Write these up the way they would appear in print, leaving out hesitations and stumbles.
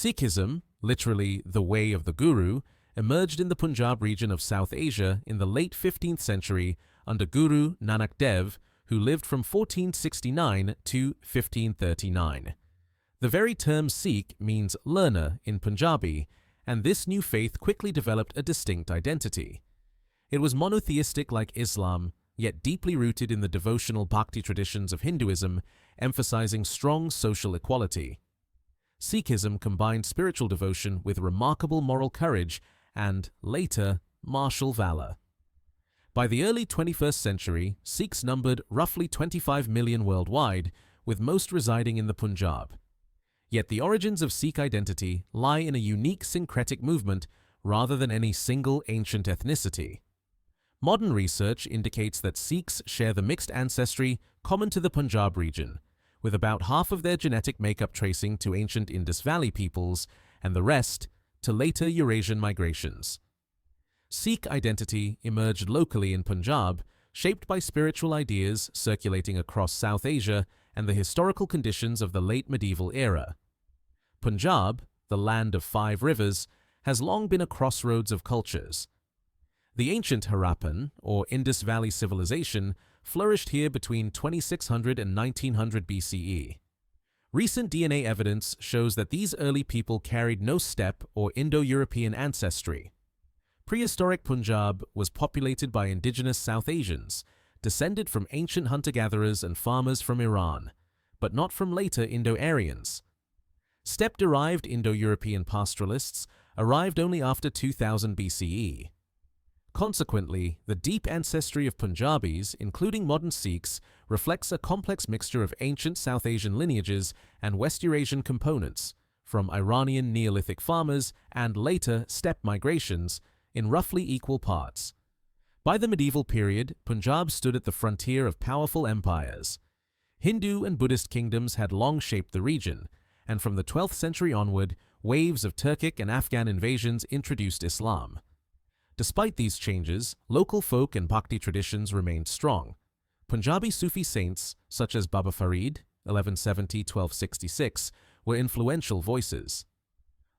Sikhism, literally the way of the Guru, emerged in the Punjab region of South Asia in the late 15th century under Guru Nanak Dev, who lived from 1469 to 1539. The very term Sikh means learner in Punjabi, and this new faith quickly developed a distinct identity. It was monotheistic like Islam, yet deeply rooted in the devotional bhakti traditions of Hinduism, emphasizing strong social equality. Sikhism combined spiritual devotion with remarkable moral courage and, later, martial valor. By the early 21st century, Sikhs numbered roughly 25 million worldwide, with most residing in the Punjab. Yet the origins of Sikh identity lie in a unique syncretic movement rather than any single ancient ethnicity. Modern research indicates that Sikhs share the mixed ancestry common to the Punjab region, with about half of their genetic makeup tracing to ancient Indus Valley peoples and the rest to later Eurasian migrations. Sikh identity emerged locally in Punjab, shaped by spiritual ideas circulating across South Asia and the historical conditions of the late medieval era. Punjab, the land of 5 rivers, has long been a crossroads of cultures. The ancient Harappan, or Indus Valley civilization, flourished here between 2600 and 1900 BCE. Recent DNA evidence shows that these early people carried no steppe or Indo-European ancestry. Prehistoric Punjab was populated by indigenous South Asians, descended from ancient hunter-gatherers and farmers from Iran, but not from later Indo-Aryans. Steppe-derived Indo-European pastoralists arrived only after 2000 BCE. Consequently, the deep ancestry of Punjabis, including modern Sikhs, reflects a complex mixture of ancient South Asian lineages and West Eurasian components, from Iranian Neolithic farmers and later steppe migrations, in roughly equal parts. By the medieval period, Punjab stood at the frontier of powerful empires. Hindu and Buddhist kingdoms had long shaped the region, and from the 12th century onward, waves of Turkic and Afghan invasions introduced Islam. Despite these changes, local folk and bhakti traditions remained strong. Punjabi Sufi saints, such as Baba Farid (1170–1266), were influential voices.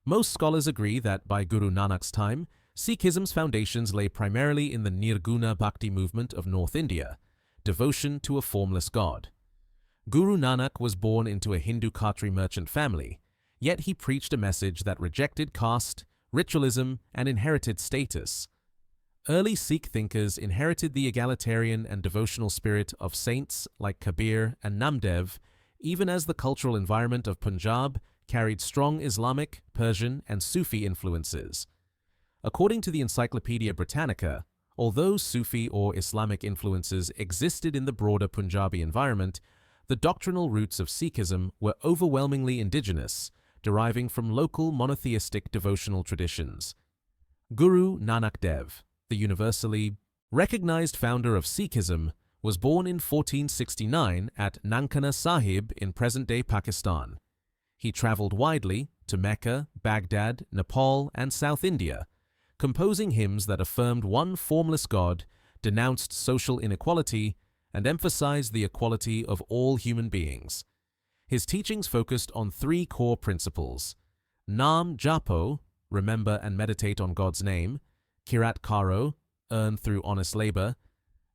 Most scholars agree that by Guru Nanak's time, Sikhism's foundations lay primarily in the Nirguna Bhakti movement of North India, devotion to a formless god. Guru Nanak was born into a Hindu Khatri merchant family, yet he preached a message that rejected caste, ritualism, and inherited status. Early Sikh thinkers inherited the egalitarian and devotional spirit of saints like Kabir and Namdev, even as the cultural environment of Punjab carried strong Islamic, Persian, and Sufi influences. According to the Encyclopedia Britannica, although Sufi or Islamic influences existed in the broader Punjabi environment, the doctrinal roots of Sikhism were overwhelmingly indigenous, deriving from local monotheistic devotional traditions. Guru Nanak Dev, the universally recognized founder of Sikhism, was born in 1469 at Nankana Sahib in present-day Pakistan. He traveled widely to Mecca, Baghdad, Nepal, and South India, composing hymns that affirmed one formless God, denounced social inequality, and emphasized the equality of all human beings. His teachings focused on 3 core principles: Naam Japo, remember and meditate on God's name; Kirat Karo, earn through honest labor;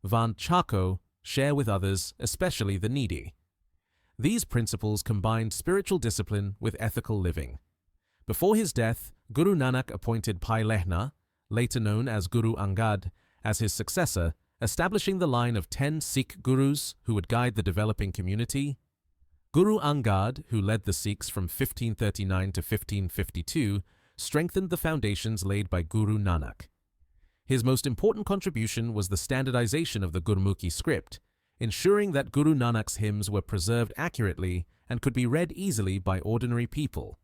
Van Chako, share with others, especially the needy. These principles combined spiritual discipline with ethical living. Before his death, Guru Nanak appointed Bhai Lehna, later known as Guru Angad, as his successor, establishing the line of 10 Sikh gurus who would guide the developing community. Guru Angad, who led the Sikhs from 1539 to 1552, strengthened the foundations laid by Guru Nanak. His most important contribution was the standardization of the Gurmukhi script, ensuring that Guru Nanak's hymns were preserved accurately and could be read easily by ordinary people.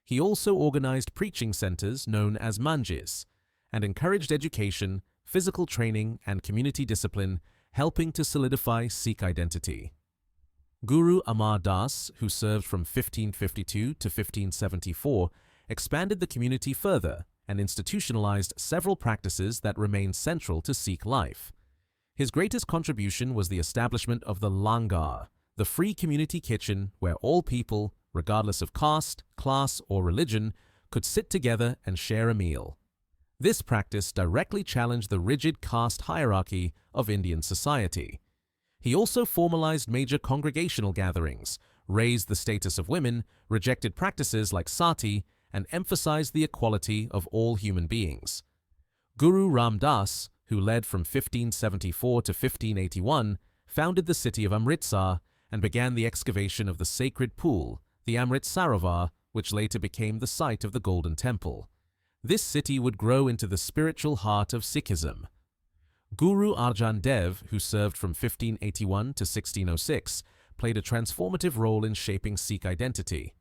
He also organized preaching centers known as manjis and encouraged education, physical training, and community discipline, helping to solidify Sikh identity. Guru Amar Das, who served from 1552 to 1574, expanded the community further and institutionalized several practices that remain central to Sikh life. His greatest contribution was the establishment of the langar, the free community kitchen where all people, regardless of caste, class, or religion, could sit together and share a meal. This practice directly challenged the rigid caste hierarchy of Indian society. He also formalized major congregational gatherings, raised the status of women, rejected practices like sati, and emphasized the equality of all human beings. Guru Ram Das, who led from 1574 to 1581, founded the city of Amritsar and began the excavation of the sacred pool, the Amrit Sarovar, which later became the site of the Golden Temple. This city would grow into the spiritual heart of Sikhism. Guru Arjan Dev, who served from 1581 to 1606, played a transformative role in shaping Sikh identity.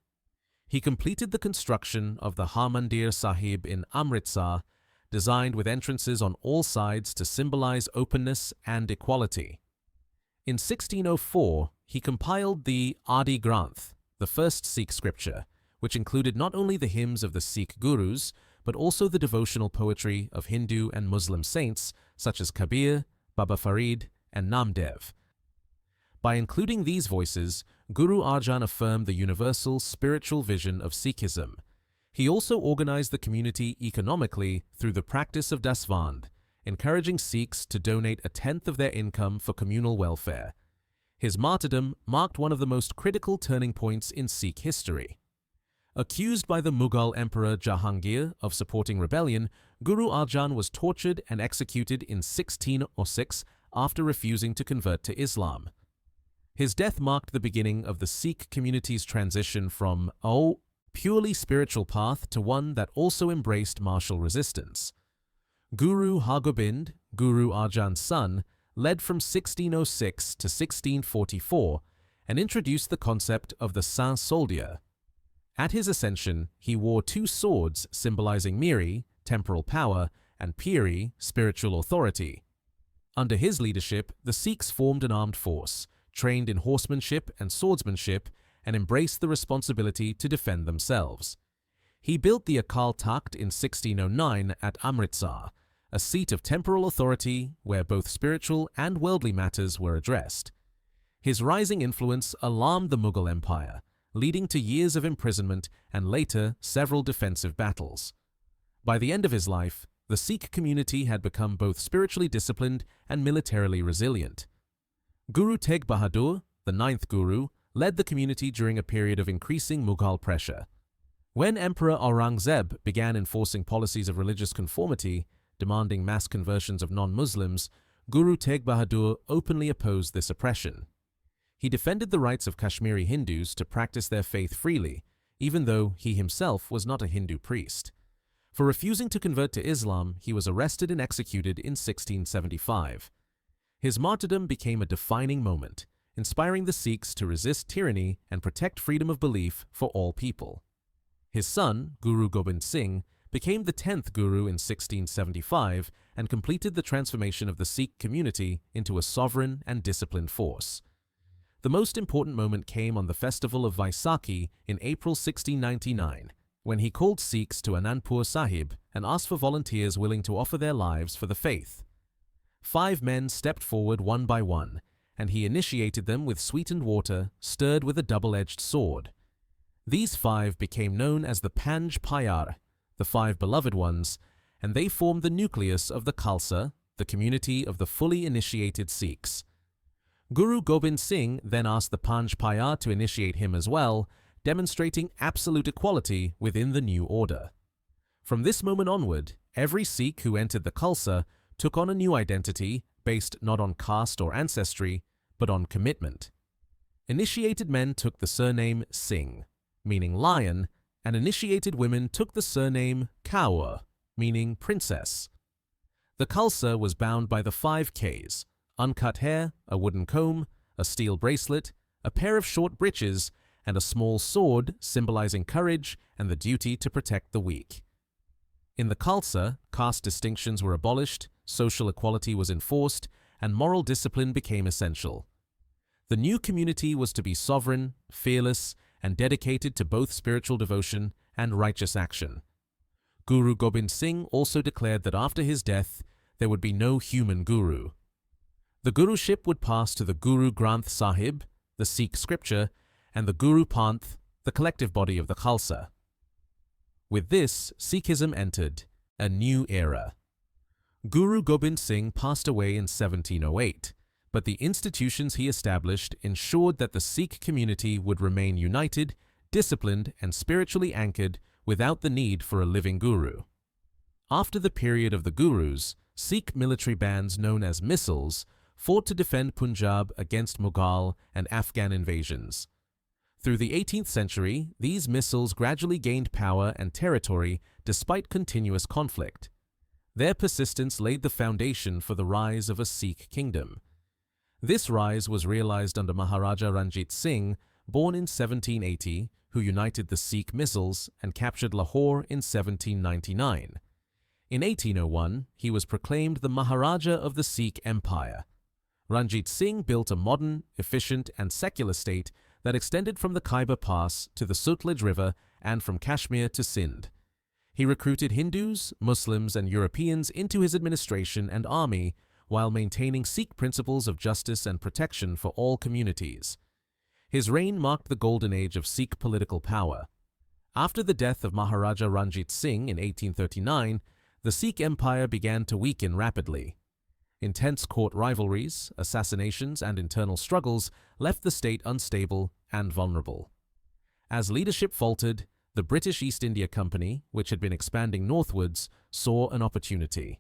He completed the construction of the Harmandir Sahib in Amritsar, designed with entrances on all sides to symbolize openness and equality. In 1604, he compiled the Adi Granth, the first Sikh scripture, which included not only the hymns of the Sikh gurus, but also the devotional poetry of Hindu and Muslim saints such as Kabir, Baba Farid, and Namdev. By including these voices, Guru Arjan affirmed the universal spiritual vision of Sikhism. He also organized the community economically through the practice of dasvand, encouraging Sikhs to donate a tenth of their income for communal welfare. His martyrdom marked one of the most critical turning points in Sikh history. Accused by the Mughal Emperor Jahangir of supporting rebellion, Guru Arjan was tortured and executed in 1606 after refusing to convert to Islam. His death marked the beginning of the Sikh community's transition from a purely spiritual path to one that also embraced martial resistance. Guru Hargobind, Guru Arjan's son, led from 1606 to 1644 and introduced the concept of the Saint Soldier. At his ascension, he wore two swords symbolizing Miri, temporal power, and Piri, spiritual authority. Under his leadership, the Sikhs formed an armed force, trained in horsemanship and swordsmanship, and embraced the responsibility to defend themselves. He built the Akal Takht in 1609 at Amritsar, a seat of temporal authority where both spiritual and worldly matters were addressed. His rising influence alarmed the Mughal Empire, leading to years of imprisonment and later several defensive battles. By the end of his life, the Sikh community had become both spiritually disciplined and militarily resilient. Guru Tegh Bahadur, the ninth Guru, led the community during a period of increasing Mughal pressure. When Emperor Aurangzeb began enforcing policies of religious conformity, demanding mass conversions of non-Muslims, Guru Tegh Bahadur openly opposed this oppression. He defended the rights of Kashmiri Hindus to practice their faith freely, even though he himself was not a Hindu priest. For refusing to convert to Islam, he was arrested and executed in 1675. His martyrdom became a defining moment, inspiring the Sikhs to resist tyranny and protect freedom of belief for all people. His son, Guru Gobind Singh, became the 10th Guru in 1675 and completed the transformation of the Sikh community into a sovereign and disciplined force. The most important moment came on the festival of Vaisakhi in April 1699, when he called Sikhs to Anandpur Sahib and asked for volunteers willing to offer their lives for the faith. 5 men stepped forward one by one, and he initiated them with sweetened water stirred with a double-edged sword. These 5 became known as the Panj Pyar, the 5 beloved ones, and they formed the nucleus of the Khalsa, the community of the fully initiated Sikhs. Guru Gobind Singh then asked the Panj Pyar to initiate him as well, demonstrating absolute equality within the new order. From this moment onward, every Sikh who entered the Khalsa took on a new identity based not on caste or ancestry, but on commitment. Initiated men took the surname Singh, meaning lion, and initiated women took the surname Kaur, meaning princess. The Khalsa was bound by the 5 Ks: uncut hair, a wooden comb, a steel bracelet, a pair of short breeches, and a small sword symbolizing courage and the duty to protect the weak. In the Khalsa, caste distinctions were abolished, social equality was enforced, and moral discipline became essential. The new community was to be sovereign, fearless, and dedicated to both spiritual devotion and righteous action. Guru Gobind Singh also declared that after his death, there would be no human guru. The guruship would pass to the Guru Granth Sahib, the Sikh scripture, and the Guru Panth, the collective body of the Khalsa. With this, Sikhism entered a new era. Guru Gobind Singh passed away in 1708, but the institutions he established ensured that the Sikh community would remain united, disciplined, and spiritually anchored without the need for a living guru. After the period of the Gurus, Sikh military bands known as Missals fought to defend Punjab against Mughal and Afghan invasions. Through the 18th century, these Missals gradually gained power and territory despite continuous conflict. Their persistence laid the foundation for the rise of a Sikh kingdom. This rise was realized under Maharaja Ranjit Singh, born in 1780, who united the Sikh Missals and captured Lahore in 1799. In 1801, he was proclaimed the Maharaja of the Sikh Empire. Ranjit Singh built a modern, efficient, and secular state that extended from the Khyber Pass to the Sutlej River and from Kashmir to Sindh. He recruited Hindus, Muslims, and Europeans into his administration and army while maintaining Sikh principles of justice and protection for all communities. His reign marked the golden age of Sikh political power. After the death of Maharaja Ranjit Singh in 1839, the Sikh Empire began to weaken rapidly. Intense court rivalries, assassinations, and internal struggles left the state unstable and vulnerable. As leadership faltered, the British East India Company, which had been expanding northwards, saw an opportunity.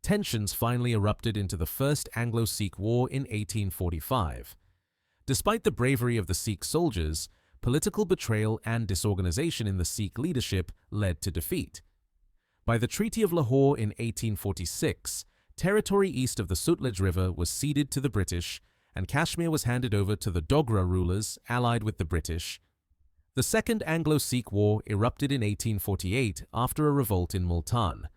Tensions finally erupted into the First Anglo-Sikh War in 1845. Despite the bravery of the Sikh soldiers, political betrayal and disorganization in the Sikh leadership led to defeat. By the Treaty of Lahore in 1846, territory east of the Sutlej River was ceded to the British, and Kashmir was handed over to the Dogra rulers allied with the British. The Second Anglo-Sikh War erupted in 1848 after a revolt in Multan.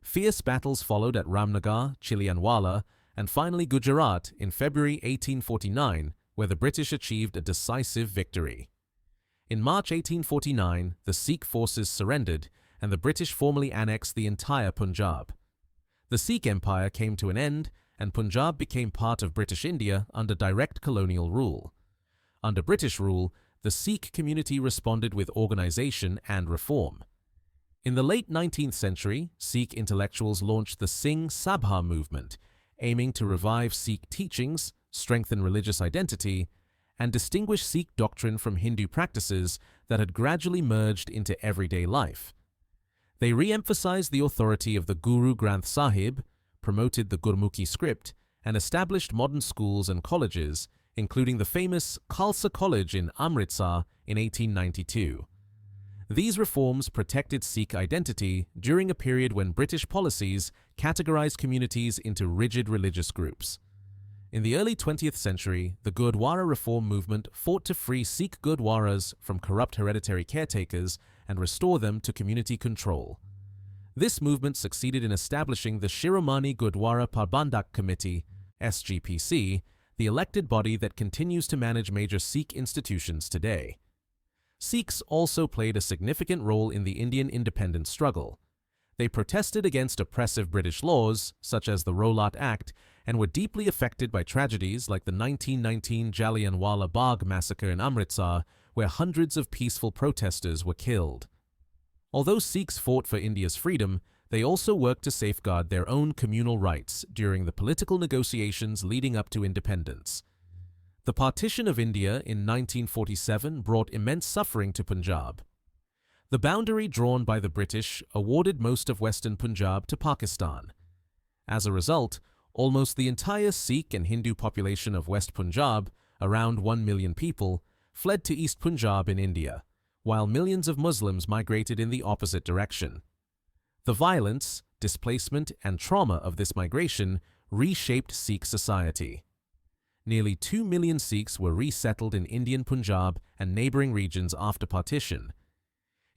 Fierce battles followed at Ramnagar, Chilianwala, and finally Gujarat in February 1849, where the British achieved a decisive victory. In March 1849, the Sikh forces surrendered, and the British formally annexed the entire Punjab. The Sikh Empire came to an end, and Punjab became part of British India under direct colonial rule. Under British rule, the Sikh community responded with organization and reform. In the late 19th century, Sikh intellectuals launched the Singh Sabha movement, aiming to revive Sikh teachings, strengthen religious identity, and distinguish Sikh doctrine from Hindu practices that had gradually merged into everyday life. They re-emphasized the authority of the Guru Granth Sahib, promoted the Gurmukhi script, and established modern schools and colleges, including the famous Khalsa College in Amritsar in 1892. These reforms protected Sikh identity during a period when British policies categorized communities into rigid religious groups. In the early 20th century, the Gurdwara reform movement fought to free Sikh Gurdwaras from corrupt hereditary caretakers and restore them to community control. This movement succeeded in establishing the Shiromani Gurdwara Parbandhak Committee, SGPC, the elected body that continues to manage major Sikh institutions today. Sikhs also played a significant role in the Indian independence struggle. They protested against oppressive British laws, such as the Rowlatt Act, and were deeply affected by tragedies like the 1919 Jallianwala Bagh massacre in Amritsar, where hundreds of peaceful protesters were killed. Although Sikhs fought for India's freedom, they also worked to safeguard their own communal rights during the political negotiations leading up to independence. The partition of India in 1947 brought immense suffering to Punjab. The boundary drawn by the British awarded most of western Punjab to Pakistan. As a result, almost the entire Sikh and Hindu population of West Punjab, around 1 million people, fled to East Punjab in India, while millions of Muslims migrated in the opposite direction. The violence, displacement, and trauma of this migration reshaped Sikh society. Nearly 2 million Sikhs were resettled in Indian Punjab and neighboring regions after partition.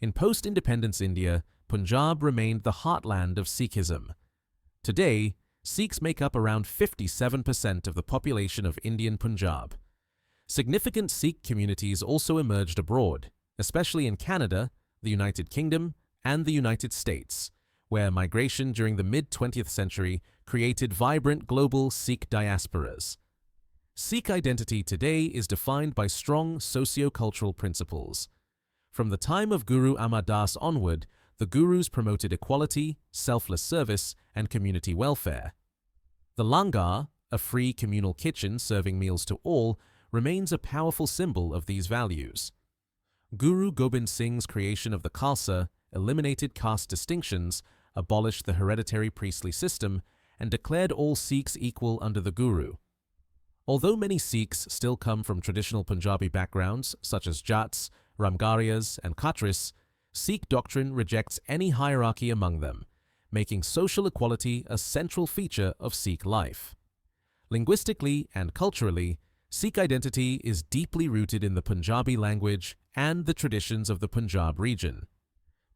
In post-independence India, Punjab remained the heartland of Sikhism. Today, Sikhs make up around 57% of the population of Indian Punjab. Significant Sikh communities also emerged abroad, especially in Canada, the United Kingdom, and the United States, where migration during the mid-20th century created vibrant global Sikh diasporas. Sikh identity today is defined by strong socio-cultural principles. From the time of Guru Amar Das onward, the Gurus promoted equality, selfless service, and community welfare. The langar, a free communal kitchen serving meals to all, remains a powerful symbol of these values. Guru Gobind Singh's creation of the Khalsa eliminated caste distinctions, abolished the hereditary priestly system, and declared all Sikhs equal under the Guru. Although many Sikhs still come from traditional Punjabi backgrounds such as Jats, Ramgarias, and Khatris, Sikh doctrine rejects any hierarchy among them, making social equality a central feature of Sikh life. Linguistically and culturally, Sikh identity is deeply rooted in the Punjabi language and the traditions of the Punjab region.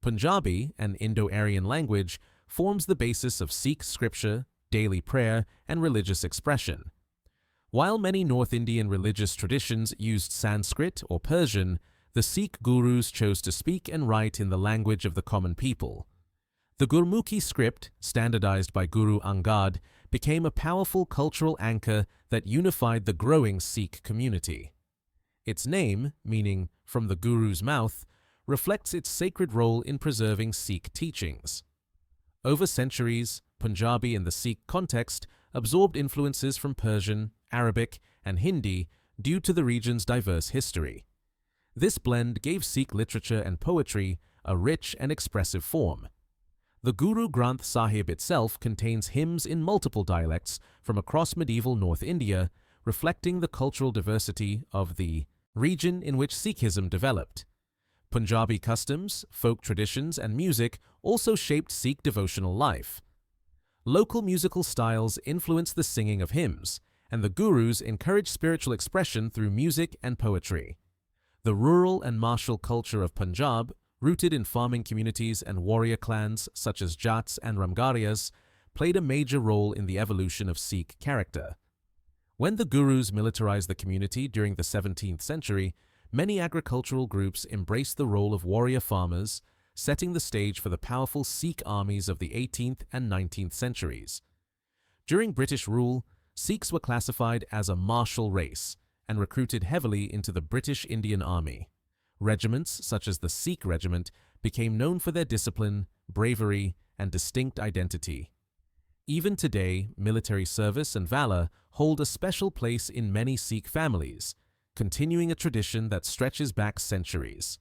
Punjabi, an Indo-Aryan language, forms the basis of Sikh scripture, daily prayer, and religious expression. While many North Indian religious traditions used Sanskrit or Persian, the Sikh gurus chose to speak and write in the language of the common people. The Gurmukhi script, standardized by Guru Angad, became a powerful cultural anchor that unified the growing Sikh community. Its name, meaning "from the Guru's mouth," reflects its sacred role in preserving Sikh teachings. Over centuries, Punjabi in the Sikh context absorbed influences from Persian, Arabic, and Hindi due to the region's diverse history. This blend gave Sikh literature and poetry a rich and expressive form. The Guru Granth Sahib itself contains hymns in multiple dialects from across medieval North India, reflecting the cultural diversity of the region in which Sikhism developed. Punjabi customs, folk traditions, and music also shaped Sikh devotional life. Local musical styles influenced the singing of hymns, and the Gurus encouraged spiritual expression through music and poetry. The rural and martial culture of Punjab, rooted in farming communities and warrior clans such as Jats and Ramgarias, played a major role in the evolution of Sikh character. When the Gurus militarized the community during the 17th century, many agricultural groups embraced the role of warrior farmers, setting the stage for the powerful Sikh armies of the 18th and 19th centuries. During British rule, Sikhs were classified as a martial race and recruited heavily into the British Indian Army. Regiments such as the Sikh Regiment became known for their discipline, bravery, and distinct identity. Even today, military service and valor hold a special place in many Sikh families, continuing a tradition that stretches back centuries.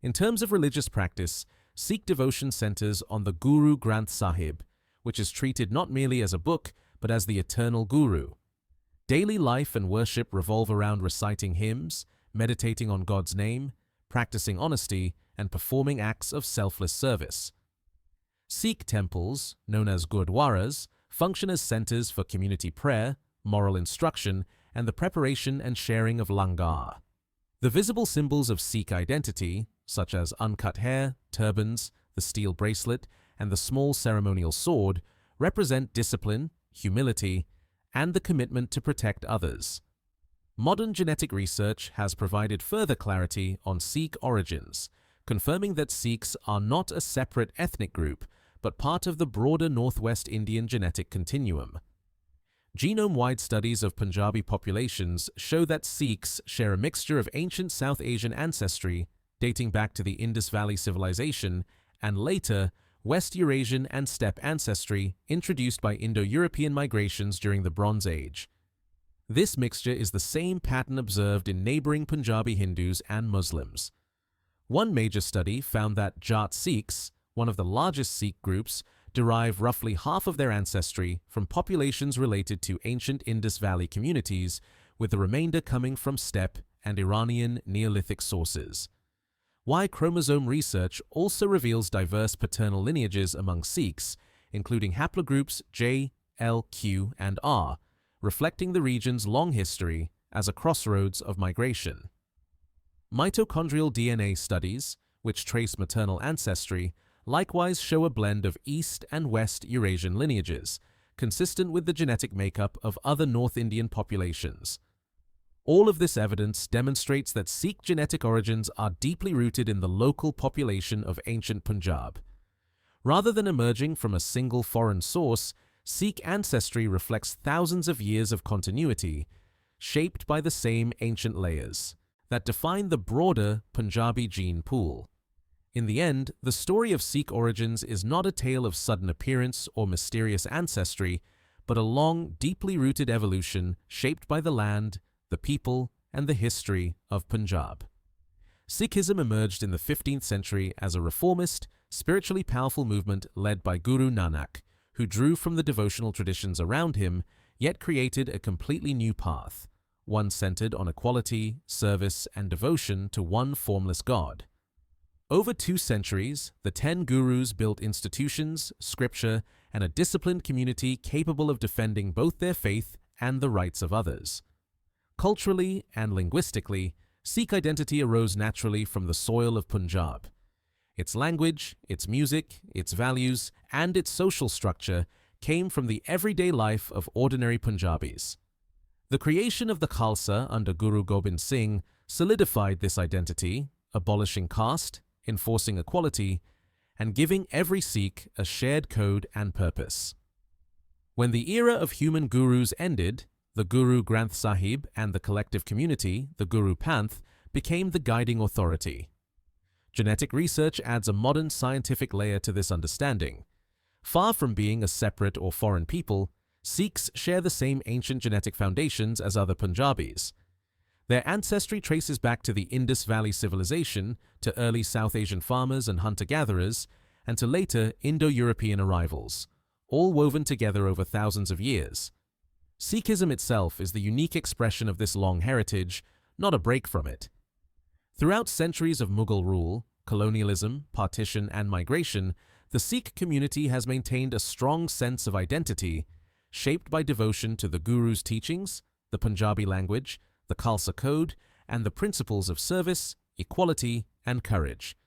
In terms of religious practice, Sikh devotion centers on the Guru Granth Sahib, which is treated not merely as a book, but as the eternal Guru. Daily life and worship revolve around reciting hymns, meditating on God's name, practicing honesty, and performing acts of selfless service. Sikh temples, known as gurdwaras, function as centers for community prayer, moral instruction, and the preparation and sharing of langar. The visible symbols of Sikh identity, such as uncut hair, turbans, the steel bracelet, and the small ceremonial sword, represent discipline, humility, and the commitment to protect others. Modern genetic research has provided further clarity on Sikh origins, confirming that Sikhs are not a separate ethnic group, but part of the broader Northwest Indian genetic continuum. Genome-wide studies of Punjabi populations show that Sikhs share a mixture of ancient South Asian ancestry, dating back to the Indus Valley Civilization, and later, West Eurasian and steppe ancestry introduced by Indo-European migrations during the Bronze Age. This mixture is the same pattern observed in neighboring Punjabi Hindus and Muslims. One major study found that Jat Sikhs, one of the largest Sikh groups, derive roughly half of their ancestry from populations related to ancient Indus Valley communities, with the remainder coming from steppe and Iranian Neolithic sources. Y chromosome research also reveals diverse paternal lineages among Sikhs, including haplogroups J, L, Q, and R, reflecting the region's long history as a crossroads of migration. Mitochondrial DNA studies, which trace maternal ancestry, likewise show a blend of East and West Eurasian lineages, consistent with the genetic makeup of other North Indian populations. All of this evidence demonstrates that Sikh genetic origins are deeply rooted in the local population of ancient Punjab. Rather than emerging from a single foreign source, Sikh ancestry reflects thousands of years of continuity, shaped by the same ancient layers. that define the broader Punjabi gene pool. In the end, the story of Sikh origins is not a tale of sudden appearance or mysterious ancestry, but a long, deeply rooted evolution shaped by the land, the people, and the history of Punjab. Sikhism emerged in the 15th century as a reformist, spiritually powerful movement led by Guru Nanak, who drew from the devotional traditions around him, yet created a completely new path, one centered on equality, service, and devotion to one formless God. Over 2 centuries, the 10 gurus built institutions, scripture, and a disciplined community capable of defending both their faith and the rights of others. Culturally and linguistically, Sikh identity arose naturally from the soil of Punjab. Its language, its music, its values, and its social structure came from the everyday life of ordinary Punjabis. The creation of the Khalsa under Guru Gobind Singh solidified this identity, abolishing caste, enforcing equality, and giving every Sikh a shared code and purpose. When the era of human gurus ended, the Guru Granth Sahib and the collective community, the Guru Panth, became the guiding authority. Genetic research adds a modern scientific layer to this understanding. Far from being a separate or foreign people, Sikhs share the same ancient genetic foundations as other Punjabis. Their ancestry traces back to the Indus Valley civilization, to early South Asian farmers and hunter-gatherers, and to later Indo-European arrivals, all woven together over thousands of years. Sikhism itself is the unique expression of this long heritage, not a break from it. Throughout centuries of Mughal rule, colonialism, partition, and migration, the Sikh community has maintained a strong sense of identity, shaped by devotion to the Guru's teachings, the Punjabi language, the Khalsa code, and the principles of service, equality, and courage.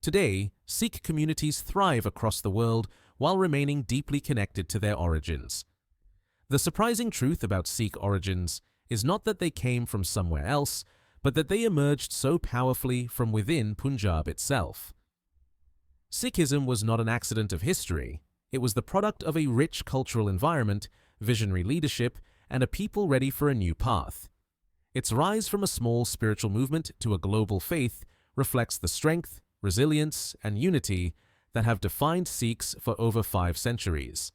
Today, Sikh communities thrive across the world while remaining deeply connected to their origins. The surprising truth about Sikh origins is not that they came from somewhere else, but that they emerged so powerfully from within Punjab itself. Sikhism was not an accident of history. It was the product of a rich cultural environment, visionary leadership, and a people ready for a new path. Its rise from a small spiritual movement to a global faith reflects the strength, resilience, and unity that have defined Sikhs for over 5 centuries.